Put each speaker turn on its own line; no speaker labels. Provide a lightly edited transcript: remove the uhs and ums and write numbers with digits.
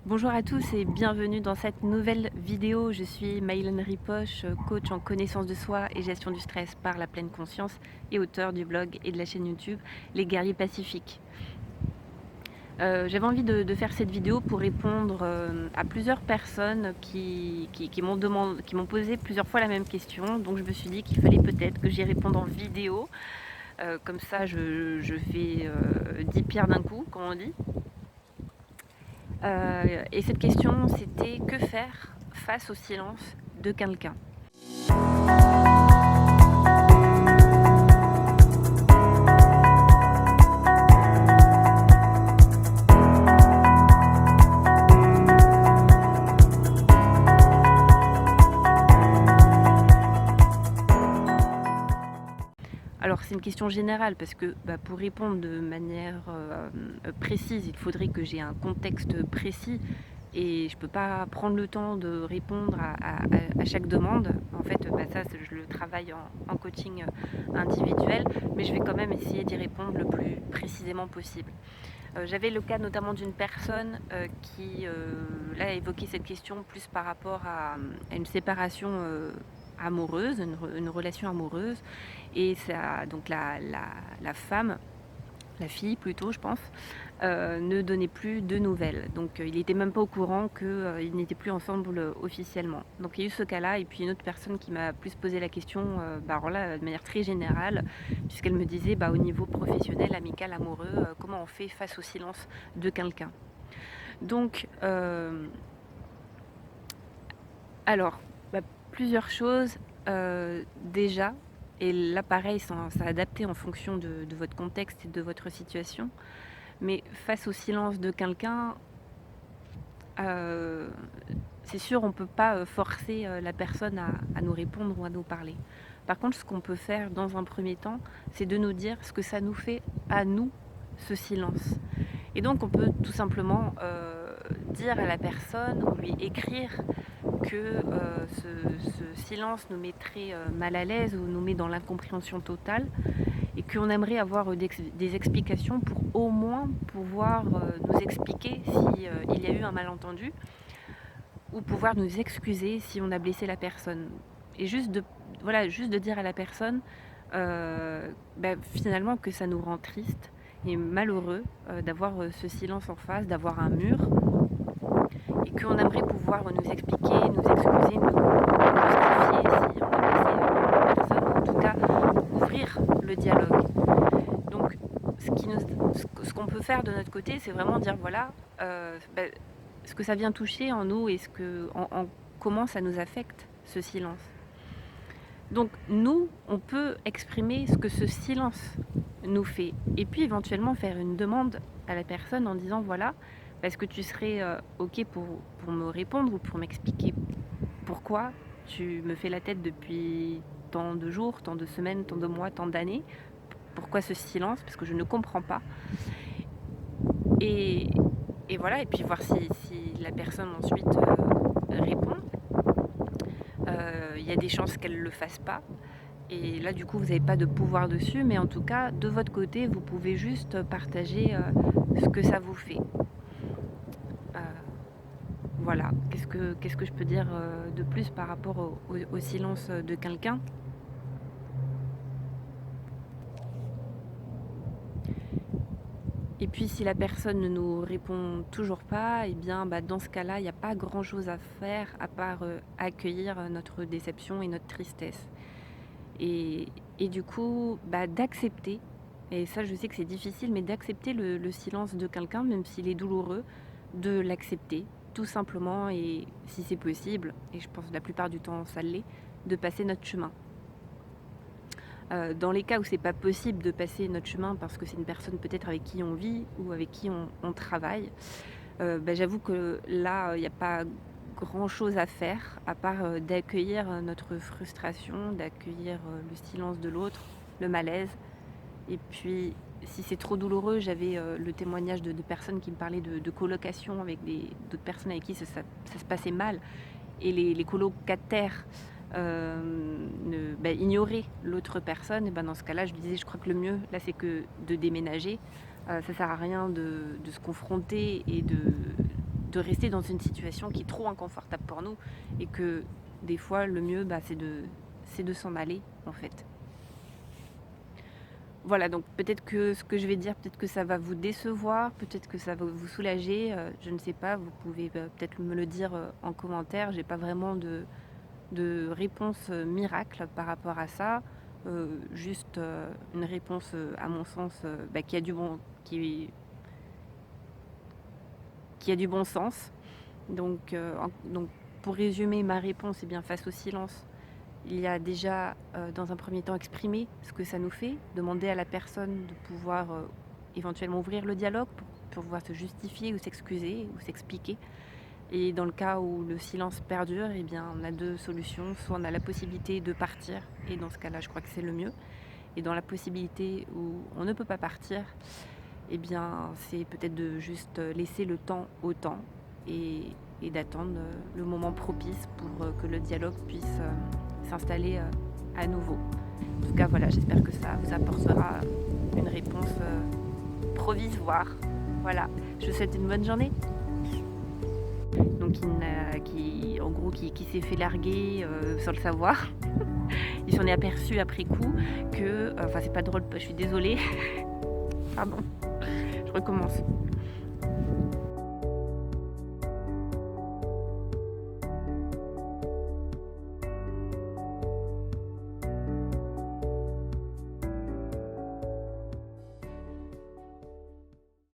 Bonjour à tous et bienvenue dans cette nouvelle vidéo. Je suis Maïlen Ripoche, coach en connaissance de soi et gestion du stress par la pleine conscience et auteur du blog et de la chaîne YouTube Les Guerriers Pacifiques. J'avais envie de faire cette vidéo pour répondre à plusieurs personnes qui m'ont posé plusieurs fois la même question. Donc je me suis dit qu'il fallait peut-être que j'y réponde en vidéo. Comme ça je fais 10 pierres d'un coup, comme on dit. Et cette question, c'était que faire face au silence de quelqu'un. Alors c'est une question générale parce que pour répondre de manière précise, il faudrait que j'ai un contexte précis et je ne peux pas prendre le temps de répondre à chaque demande. En fait, ça, je le travaille en coaching individuel, mais je vais quand même essayer d'y répondre le plus précisément possible. J'avais le cas notamment d'une personne qui là, a évoqué cette question plus par rapport à une séparation amoureuse, une relation amoureuse, et ça, donc la femme, la fille plutôt je pense, ne donnait plus de nouvelles. Donc il n'était même pas au courant qu'ils n'étaient plus ensemble officiellement. Donc il y a eu ce cas-là, et puis une autre personne qui m'a plus posé la question, alors là, de manière très générale, puisqu'elle me disait au niveau professionnel, amical, amoureux, comment on fait face au silence de quelqu'un. Donc alors, plusieurs choses. Déjà, et là pareil, ça adapté en fonction de votre contexte et de votre situation, mais face au silence de quelqu'un, c'est sûr, on ne peut pas forcer la personne à nous répondre ou à nous parler. Par contre, ce qu'on peut faire dans un premier temps, c'est de nous dire ce que ça nous fait à nous, ce silence. Et donc on peut tout simplement dire à la personne ou lui écrire que ce silence nous mettrait mal à l'aise ou nous met dans l'incompréhension totale, et qu'on aimerait avoir des explications pour au moins pouvoir nous expliquer s'il y a eu un malentendu, ou pouvoir nous excuser si on a blessé la personne. Et juste de dire à la personne finalement que ça nous rend triste et malheureux d'avoir ce silence en face, d'avoir un mur, et qu'on aimerait pouvoir nous expliquer, nous excuser, nous justifier si on a blessé la personne, ou en tout cas ouvrir le dialogue. Donc ce qu'on peut faire de notre côté, c'est vraiment dire voilà ce que ça vient toucher en nous et comment ça nous affecte, ce silence. Donc nous, on peut exprimer ce que ce silence nous fait, et puis éventuellement faire une demande à la personne en disant voilà, est-ce que tu serais ok pour me répondre ou pour m'expliquer pourquoi tu me fais la tête depuis tant de jours, tant de semaines, tant de mois, tant d'années? Pourquoi ce silence? Parce que je ne comprends pas. Et voilà, et puis voir si la personne ensuite répond. Il y a des chances qu'elle ne le fasse pas. Et là, du coup, vous n'avez pas de pouvoir dessus, mais en tout cas, de votre côté, vous pouvez juste partager ce que ça vous fait. Voilà, qu'est-ce que je peux dire de plus par rapport au silence de quelqu'un? Et puis si la personne ne nous répond toujours pas, et bien dans ce cas-là, il n'y a pas grand-chose à faire à part accueillir notre déception et notre tristesse. Et du coup, d'accepter, et ça je sais que c'est difficile, mais d'accepter le silence de quelqu'un, même s'il est douloureux, de l'accepter tout simplement, et si c'est possible, et je pense que la plupart du temps ça l'est, de passer notre chemin. Dans les cas où c'est pas possible de passer notre chemin parce que c'est une personne peut-être avec qui on vit ou avec qui on travaille, j'avoue que là, il n'y a pas grand-chose à faire à part d'accueillir notre frustration, d'accueillir le silence de l'autre, le malaise. Et puis, si c'est trop douloureux, j'avais le témoignage de personnes qui me parlaient de colocation avec d'autres personnes avec qui ça se passait mal. Et les colocataires ignoraient l'autre personne. Et dans ce cas-là, je lui disais, je crois que le mieux, là, c'est que de déménager. Ça sert à rien de se confronter et de rester dans une situation qui est trop inconfortable pour nous et que des fois le mieux c'est de s'en aller en fait. Voilà, donc peut-être que ce que je vais dire, peut-être que ça va vous décevoir, peut-être que ça va vous soulager, je ne sais pas, vous pouvez peut-être me le dire en commentaire. J'ai pas vraiment de réponse miracle par rapport à ça. Juste une réponse à mon sens qui a du bon, qui a du bon sens. Donc pour résumer ma réponse, eh bien, face au silence, il y a déjà dans un premier temps exprimer ce que ça nous fait, demander à la personne de pouvoir éventuellement ouvrir le dialogue pour pouvoir se justifier ou s'excuser ou s'expliquer. Et dans le cas où le silence perdure, eh bien, on a deux solutions. Soit on a la possibilité de partir, et dans ce cas-là, je crois que c'est le mieux. Et dans la possibilité où on ne peut pas partir, eh bien, c'est peut-être de juste laisser le temps au temps et d'attendre le moment propice pour que le dialogue puisse s'installer à nouveau. En tout cas, voilà, j'espère que ça vous apportera une réponse provisoire. Voilà, je vous souhaite une bonne journée. Donc qui s'est fait larguer sans le savoir. Il s'en est aperçu après coup que, enfin c'est pas drôle, je suis désolée. Pardon, je recommence.